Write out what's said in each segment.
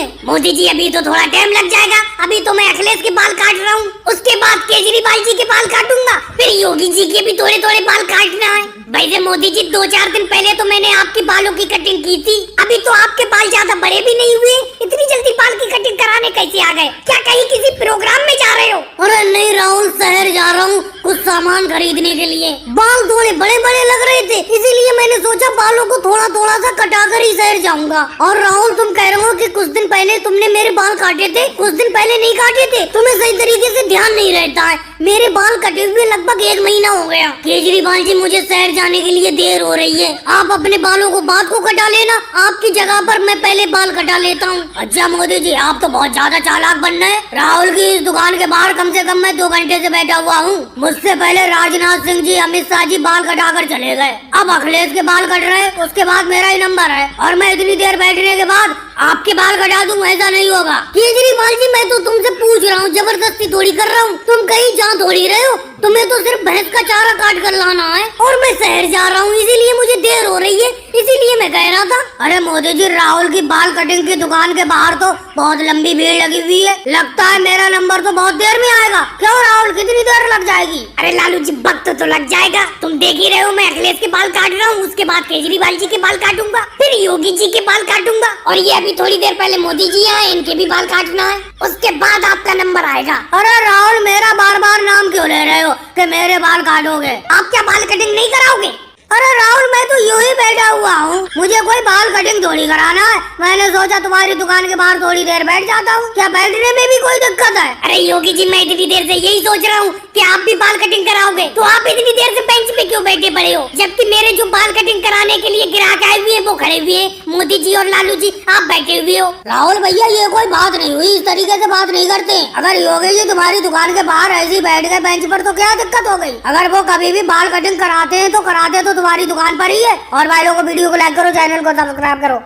है। मोदी जी अभी तो थोड़ा टाइम लग जाएगा, अभी तो मैं अखिलेश के बाल काट रहा हूँ, उसके बाद केजरीवाल जी के बाल काटूंगा, फिर योगी जी के भी थोड़े थोड़े बाल काटना है। वैसे मोदी जी 2-4 दिन पहले तो मैंने आपके बालों की कटिंग की थी, अभी तो आपके बाल ज्यादा बड़े भी नहीं हुए, इतनी जल्दी बाल की कटिंग कराने कैसे आ गए? क्या कहीं किसी प्रोग्राम में जा रहे हो? अरे नहीं राहुल, शहर जा रहा हूँ कुछ सामान खरीदने के लिए। बाल थोड़े बड़े बड़े लग रहे थे, इसीलिए मैंने सोचा बालों को थोड़ा थोड़ा सा कटा कर ही शहर जाऊंगा। और राहुल तुम कह रहे हो कि कुछ दिन पहले तुमने मेरे बाल काटे थे, कुछ दिन पहले नहीं काटे थे, तुम्हें सही तरीके से ध्यान नहीं रहता है। मेरे बाल कटे हुए लगभग 1 महीना हो गया। केजरीवाल जी मुझे शहर जाने के लिए देर हो रही है, आप अपने बालों को बाद को कटा लेना, आपकी जगह पर मैं पहले बाल कटा लेता हूँ। अच्छा मोदी जी, आप तो बहुत ज्यादा चालाक बन रहे हैं। राहुल की इस दुकान के बाहर कम से कम मैं 2 घंटे से बैठा हुआ हूँ। मुझसे पहले राजनाथ सिंह जी, अमित शाह जी बाल कटा कर चले गए, अब अखिलेश के बाल कट रहे, उसके बाद मेरा ही नंबर है, और मैं इतनी देर बैठने के बाद आपके बाल कटा दूं, ऐसा नहीं होगा। केजरीवाल जी मैं तो तुमसे पूछ रहा हूँ, जबरदस्ती थोड़ी कर रहा हूँ, तुम कहीं जा थोड़ी रहे हो, तुम्हें तो सिर्फ भैंस का चारा काट कर लाना है, और मैं शहर जा रहा हूँ इसीलिए मुझे देर हो रही है, इसीलिए मैं कह रहा था। अरे मोदी जी, राहुल की बाल कटिंग की दुकान के बाहर तो बहुत लंबी भीड़ लगी हुई है, लगता है मेरा नंबर तो बहुत देर में आएगा। क्यों राहुल, कितनी देर लग जाएगी? अरे लालू जी, वक्त तो लग जाएगा, तुम देख ही रहे हो मैं अखिलेश के बाल काट रहा हूँ, उसके बाद केजरीवाल जी के बाल काटूंगा, फिर योगी जी के बाल काटूंगा, और ये अभी थोड़ी देर पहले मोदी जी आए, इनके भी बाल काटना है, उसके बाद आपका नंबर आएगा। अरे राहुल, मेरा बार बार नाम क्यों ले रहे हो कि मेरे बाल काटोगे? आप क्या बाल कटिंग नहीं कराओगे? अरे राहुल, मैं तो यूं ही बैठा हुआ हूँ, मुझे कोई बाल कटिंग थोड़ी कराना है, मैंने सोचा तुम्हारी दुकान के बाहर थोड़ी देर बैठ जाता हूँ, क्या बैठने में भी कोई दिक्कत है? अरे योगी जी, मैं इतनी देर से यही सोच रहा हूँ कि आप भी बाल कटिंग कराओगे, तो आप इतनी देर से बेंच पे क्यों बैठे पड़े हो, जबकि मेरे जो बाल कटिंग कराने के लिए ग्राहक आए हुए हैं वो खड़े हुए हैं, मोदी जी और लालू जी आप बैठे हुए हो। राहुल भैया, ये कोई बात नहीं हुई, इस तरीके से बात नहीं करते। अगर योगी जी तुम्हारी दुकान के बाहर ऐसे ही बैठ गए बेंच पर तो क्या दिक्कत हो गई? अगर वो कभी भी बाल कटिंग कराते हैं तो कराते तो तुम्हारी दुकान पर ही है। और भाई लोगों को वीडियो को लाइक करो, चैनल को सब्सक्राइब करो।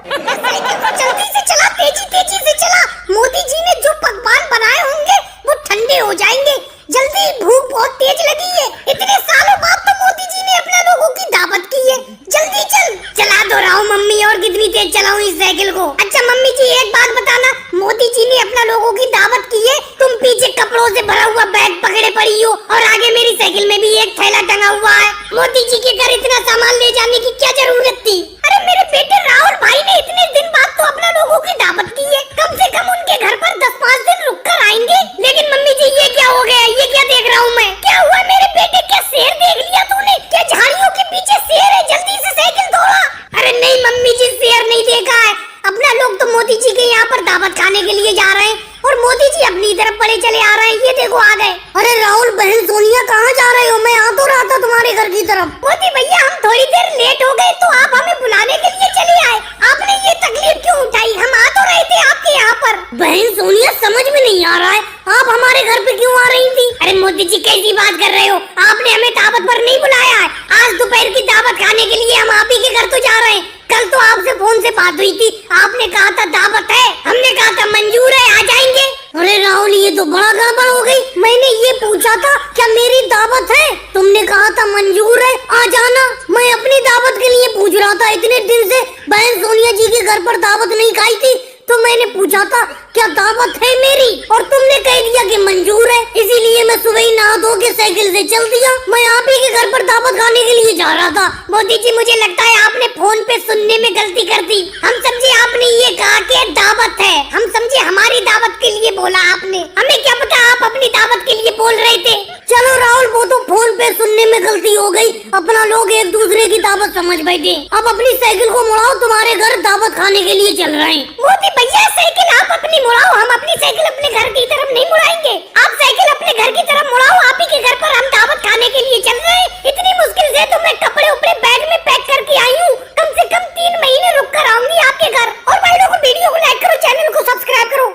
जल्दी से चला, तेजी से चला, मोदी जी ने जो पकवान बनाए होंगे वो ठंडे हो जाएंगे, जल्दी, भूख बहुत तेज लगी है, इतने सालों बाद तो मोदी जी ने अपने लोगों की दावत की है, जल्दी चल। चला दो रहा हूँ मम्मी, और कितनी तेज चलाऊं इस साइकिल को? अच्छा मम्मी जी, एक बात बताना, मोदी जी ने अपना लोगों की दावत की है, तुम पीछे कपड़ों से भरा हुआ बैग पकड़े पड़ी हो, और आगे मेरी साइकिल में भी एक थैला टंगा हुआ है, मोदी जी के घर इतना सामान ले जाने की क्या जरूरत थी? अरे मेरे बेटे राहुल भाई ने इतने दिन बाद तो अपना लोगों की दावत की है, कम से कम उनके घर पर 10-5 दिन रुक कर आएंगे। लेकिन मम्मी जी, ये क्या हो गया? ये क्या देख रहा हूँ मैं? क्या हुआ मेरे बेटे? क्या शेर देख लिया तूने? क्या झाड़ियों के पीछे शेर है? जल्दी से साइकिल दौड़ा। अरे नहीं मम्मी जी, शेर नहीं देखा है, अपना लोग तो मोदी जी के यहाँ पर दावत खाने के लिए जा रहे हैं, और मोदी जी अपनी तरफ बड़े चले आ रहे हैं, ये देखो आ गए। अरे राहुल, बहन सोनिया कहाँ जा रहे हो? मैं आ तो रहा था तुम्हारे घर की तरफ। मोदी भैया, हम थोड़ी देर लेट हो गए तो आप हमें बुलाने के लिए चले आए, आपने ये तकलीफ क्यों उठाई? हम आ तो रहे थे आपके यहाँ पर। बहन सोनिया, समझ में नहीं आ रहा है, आप हमारे घर पे क्यों आ रही थी? अरे मोदी जी, कैसी बात कर रहे हो, आपने हमें दावत पर नहीं बुलाया है, आज दोपहर की दावत खाने के लिए हम आप ही के घर तो जा रहे हैं। कल तो आपसे फोन से बात हुई थी, आपने कहा था दावत है, हमने कहा था मंजूर है, आ जाएंगे। अरे राहुल, ये तो बड़ा गड़बड़ हो गई, मैंने ये पूछा था क्या मेरी दावत है, तुमने कहा था मंजूर है, आ जाना। मैं अपनी दावत के लिए पूछ रहा था, इतने दिन से बहन सोनिया जी के घर पर दावत नहीं खाई थी, तो मैंने पूछा था क्या दावत है मेरी, और तुमने कह दिया कि मंजूर है, इसीलिए मैं सुबह ही नहा धो के साइकिल से चल दिया, मैं आप ही के घर पर दावत खाने के लिए जा रहा था। मोदी जी, मुझे लगता है आपने फोन पे सुनने में गलती कर दी, हम समझे आपने ये कहा कि दावत है, हम समझे हमारी दावत के लिए बोला आपने, हमें क्या पता आप अपनी दावत के लिए बोल रहे थे। चलो राहुल, वो तो फोन पे सुनने में गलती हो गई, अपना लोग एक दूसरे की दावत समझ बैठे, अब अपनी साइकिल को मुड़ाओ, तुम्हारे घर दावत खाने के लिए चल रहे हैं। मोदी भैया, साइकिल आप अपनी मुड़ाओ, हम अपनी साइकिल अपने घर की तरफ नहीं मुड़ाएंगे, आप साइकिल अपने घर की तरफ मुड़ाओ, आप ही के घर पर हम दावत खाने के लिए चल रहे हैं। इतनी मुश्किल से तो मैं कपड़े उपड़े बैग में पैक करके आई हूँ, कम से कम 3 महीने रुक कर आऊंगी आपके घर। और भाई लोगों, वीडियो को लाइक करो, चैनल को सब्सक्राइब करो।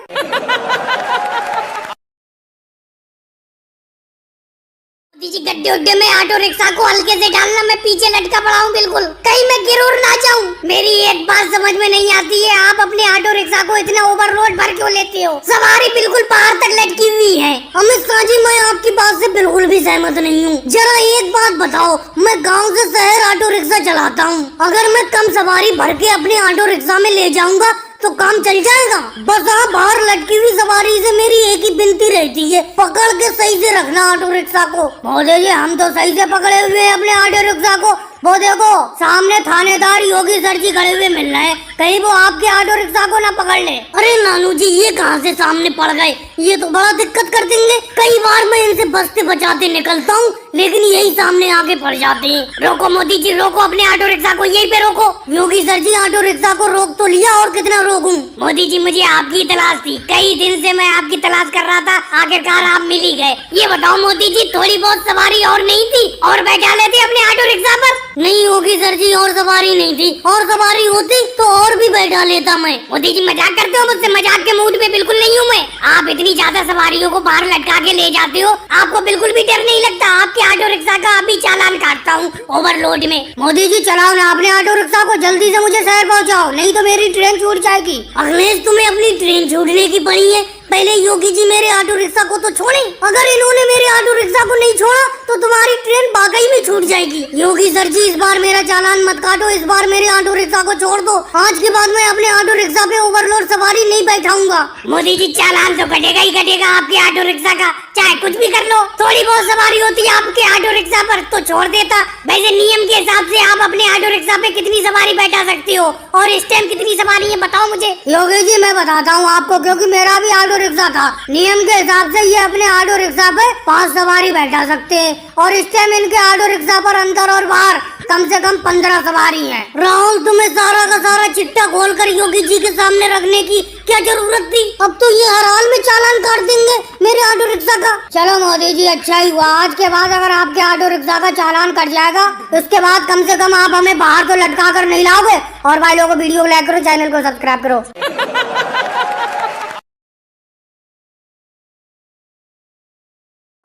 जी, गड्ढे उड्ढे में ऑटो रिक्शा को हल्के से डालना, मैं पीछे लटका पड़ा हूँ बिल्कुल, कहीं मैं गिर और ना जाऊँ। मेरी एक बात समझ में नहीं आती है, आप अपने ऑटो रिक्शा को इतना ओवरलोड भर क्यों लेते हो? सवारी बिल्कुल बाहर तक लटकी हुई है। अमित शाह जी, मैं आपकी बात से बिल्कुल भी सहमत नहीं हूँ। जरा एक बात बताओ, मैं गाँव से शहर ऑटो रिक्शा चलाता हूँ, अगर मैं कम सवारी भर के अपने ऑटो रिक्शा में ले जाऊंगा तो काम चल जाएगा। बस आप बाहर लटकी हुई सवारी से मेरी एक ही विनती रहती है, पकड़ के सही से रखना ऑटो रिक्शा को। महोदय जी हम तो सही से पकड़े हुए हैं अपने ऑटो रिक्शा को। वो देखो सामने थानेदार योगी सर जी खड़े हुए मिल रहे हैं, कहीं वो आपके ऑटो रिक्शा को ना पकड़ ले। अरे नानू जी ये कहाँ से सामने पड़ गए, ये तो बड़ा दिक्कत कर देंगे। कई बार मैं इनसे बचते बचाते निकलता हूँ लेकिन यही सामने आके पड़ जाते हैं। रोको मोदी जी रोको अपने ऑटो रिक्शा को, यहीं पे रोको। योगी सर जी ऑटो रिक्शा को रोक तो लिया और कितना रोकूं। मोदी जी मुझे आपकी तलाश थी, कई दिन से मैं आपकी तलाश कर रहा था, आखिरकार आप मिल ही गए। ये बताओ मोदी जी थोड़ी बहुत सवारी और नहीं थी और बैठा लेते अपने ऑटो रिक्शा पर? नहीं होगी सर जी और सवारी नहीं थी, और सवारी होती तो और भी बैठा लेता मैं। मोदी जी मजाक करते हो मुझसे? मजाक के मूड में बिल्कुल नहीं हूँ मैं। आप इतनी ज्यादा सवारियों को बाहर लटका के ले जाते हो, आपको बिल्कुल भी डर नहीं लगता? आपके ऑटो रिक्शा का अभी चालान काटता हूँ ओवरलोड में। मोदी जी चलाओ ना अपने ऑटो रिक्शा को, जल्दी से मुझे शहर पहुँचाओ नहीं तो मेरी ट्रेन छूट जाएगी। अखिलेश तुम्हें अपनी ट्रेन छूटने की पड़ी है, पहले योगी जी मेरे ऑटो रिक्शा को तो छोड़े। अगर इन्होंने मेरे ऑटो रिक्शा को नहीं छोड़ा तो तुम्हारी ट्रेन वाकई में छूट जाएगी। योगी सर जी इस बार मेरा चालान मत काटो, इस बार मेरे ऑटो रिक्शा को छोड़ दो। आज के बाद मैं अपने ऑटो रिक्शा पे ओवरलोड सवारी नहीं बैठाऊंगा। मोदी जी चालान तो कटेगा ही कटेगा आपके ऑटो रिक्शा का, चाहे कुछ भी कर लो। थोड़ी बहुत सवारी होती है आपके ऑटो रिक्शा पर तो छोड़ देता। वैसे नियम के हिसाब से आप अपने ऑटो रिक्शा पे कितनी सवारी बैठा सकती हो और इस टाइम कितनी सवारी है बताओ मुझे। योगी जी मैं बताता हूँ आपको, क्योंकि मेरा भी ऑटो रिक्शा था। नियम के हिसाब से ये अपने ऑटो रिक्शा पे 5 सवारी बैठा सकते हैं और इस टाइम इनके ऑटो रिक्शा पर अंदर और बाहर कम से कम 15 सवारी है। राहुल तुम्हें सारा का सारा चिट्ठा खोलकर योगी जी के सामने रखने की क्या जरूरत थी? अब तो ये हर हाल में चालान काट देंगे मेरे ऑटो रिक्शा का। चलो मोदी जी अच्छा ही हुआ, आज के बाद अगर आपके ऑटो रिक्शा का चालान कट जाएगा उसके बाद कम से कम आप हमें बाहर तो लटका कर नहीं लाओगे। और भाई लोगों वीडियो को लाइक करो, चैनल को सब्सक्राइब करो।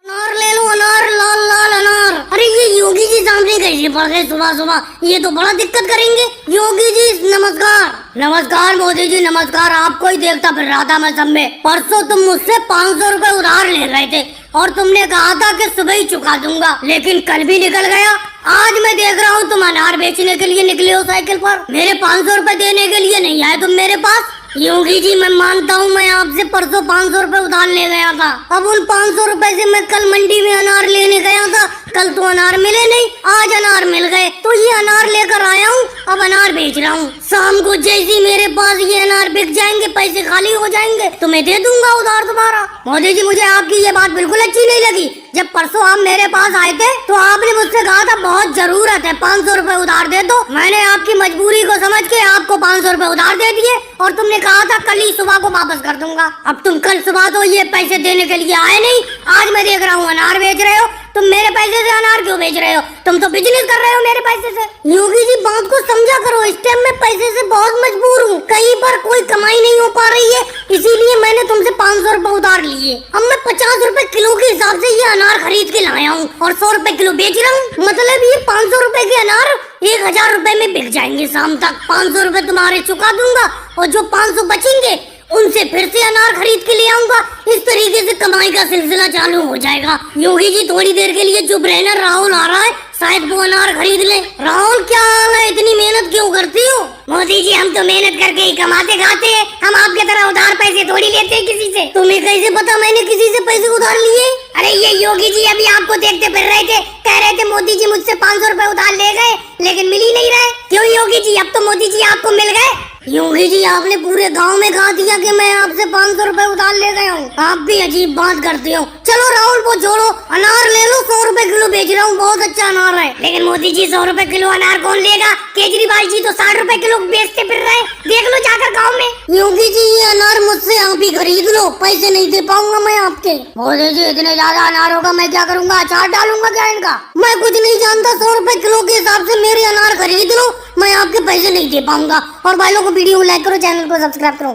अनार ले लो, अनार, लाल लाल अनार। अरे ये योगी जी सामने कैसे पड़ गए सुबह सुबह, ये तो बड़ा दिक्कत करेंगे। योगी जी नमस्कार। नमस्कार मोदी जी नमस्कार, आपको ही देखता फिर रहा था मैं सब में। परसों तुम मुझसे 500 रुपए उधार ले रहे थे और तुमने कहा था कि सुबह ही चुका दूंगा, लेकिन कल भी निकल गया। आज मैं देख रहा हूँ तुम अनार बेचने के लिए निकले हो साइकिल पर, मेरे 500 रुपए देने के लिए नहीं आए तुम मेरे पास। योगी जी मैं मानता हूँ मैं आपसे परसों 500 रुपए उधार ले गया था, अब उन 500 रुपए से मैं कल मंडी में अनार लेने गया था, कल तो अनार मिले नहीं, आज अनार मिल गए तो ये अनार लेकर आया हूँ, अब अनार बेच रहा हूँ। शाम को जैसे मेरे पास ये अनार बिक जाएंगे, पैसे खाली हो जाएंगे तो मैं दे दूंगा उधार दोबारा। मोदी जी मुझे आपकी ये बात बिल्कुल अच्छी नहीं लगी। जब परसों आप मेरे पास आए थे तो आपने मुझसे कहा था बहुत जरूरत है 500 रुपए उधार दे दो। मैंने आपकी मजबूरी को समझ के आपको 500 रुपए उधार दे दिए और तुमने कहा था कल ही सुबह को वापस कर दूंगा। अब तुम कल सुबह तो ये पैसे देने के लिए आए नहीं, आज मैं देख रहा हूँ अनार बेच रहे हो। तुम मेरे पैसे से अनार क्यों बेच रहे हो? तुम तो बिजनेस कर रहे हो मेरे पैसे से। योगी जी बात को समझा करो, इस टाइम मैं पैसे से बहुत मजबूर हूँ, कहीं पर कोई कमाई नहीं हो पा रही है, इसीलिए मैंने तुमसे 500 रुपए उधार लिए। अब मैं 50 रुपए किलो के हिसाब से ये अनार खरीद के लाया हूँ और 100 रुपए किलो बेच रहा हूँ। मतलब ये 500 रुपए के अनार 1000 रुपए में बिक जाएंगे शाम तक। 500 रुपए तुम्हारे चुका दूंगा और जो 500 बचेंगे उनसे फिर से अनार खरीद के ले आऊंगा। इस तरीके से कमाई का सिलसिला चालू हो जाएगा। योगी जी थोड़ी देर के लिए चुप रहना, राहुल आ रहा है, शायद वो अनार खरीद ले। राहुल क्या हाल है, इतनी मेहनत क्यों करती हो? मोदी जी हम तो मेहनत करके ही कमाते खाते हैं, हम आपके तरह उधार पैसे थोड़ी लेते हैं किसी से। तुम्हें कैसे पता मैंने किसी से पैसे उधार लिए? अरे ये योगी जी अभी आपको देखते फिर रहे थे, कह रहे थे मोदी जी मुझसे 500 रुपए उधार ले गए लेकिन मिल ही नहीं रहे। क्यों योगी जी अब तो मोदी जी आपको मिल गए? योगी जी आपने पूरे गांव में कहा दिया कि मैं आपसे 500 रुपए उधार ले गया हूँ, आप भी अजीब बात करते हो। चलो राहुल वो छोड़ो, अनार ले लो, 100 रुपए किलो बेच रहा हूँ, बहुत अच्छा अनार है। लेकिन मोदी जी 100 रुपए किलो अनार कौन लेगा? केजरीवाल जी तो 60 रुपए किलो बेचते फिर रहे, देख लो जाकर गाँव में। योगी जी ये अनार मुझसे आप ही खरीद लो, पैसे नहीं दे पाऊंगा मैं आपके। मोदी जी इतने ज्यादा अनार होगा मैं क्या करूँगा, अचार डालूंगा क्या इनका? मैं कुछ नहीं जानता, 100 रुपए किलो के हिसाब से मेरे अनार खरीद लो, मैं आपके पैसे नहीं दे पाऊंगा। और भाई लोगों को वीडियो को लाइक करो, चैनल को सब्सक्राइब करो।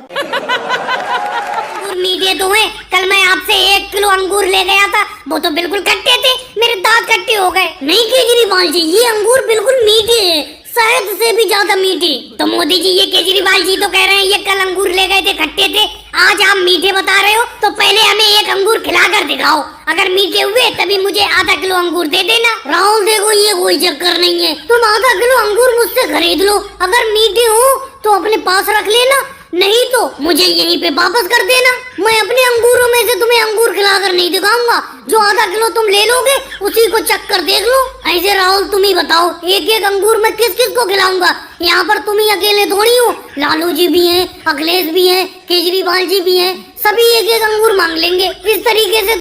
मीठे तो हैं, कल मैं आपसे 1 किलो अंगूर ले गया था, वो तो बिल्कुल खट्टे थे, मेरे दांत खट्टे हो गए। नहीं केजरीवाल जी ये अंगूर बिल्कुल मीठे हैं, शहद से भी ज्यादा मीठे। तो मोदी जी ये केजरीवाल जी तो कह रहे हैं ये कल अंगूर ले गए थे खट्टे थे, आज आप मीठे बता रहे हो, तो पहले हमें 1 अंगूर खिला कर दिखाओ, अगर मीठे हुए तभी मुझे आधा किलो अंगूर दे देना। राहुल देखो ये कोई चक्कर नहीं है, तुम आधा किलो अंगूर मुझसे खरीद लो, अगर मीठे हो तो अपने पास रख लेना, नहीं तो मुझे यहीं पे वापस कर देना। मैं अपने अंगूरों में से तुम्हें अंगूर खिलाकर नहीं दिखाऊंगा। जो आधा किलो तुम ले लोगे उसी को चख कर देख लो। ऐसे राहुल तुम ही बताओ, एक एक अंगूर मैं किस किस को खिलाऊंगा? यहाँ पर तुम ही अकेले थोड़ी हो, लालू जी भी हैं, अखिलेश भी हैं, केजरीवाल जी भी हैं, सभी एक एक अंगूर मांग लेंगे। इस तरीके से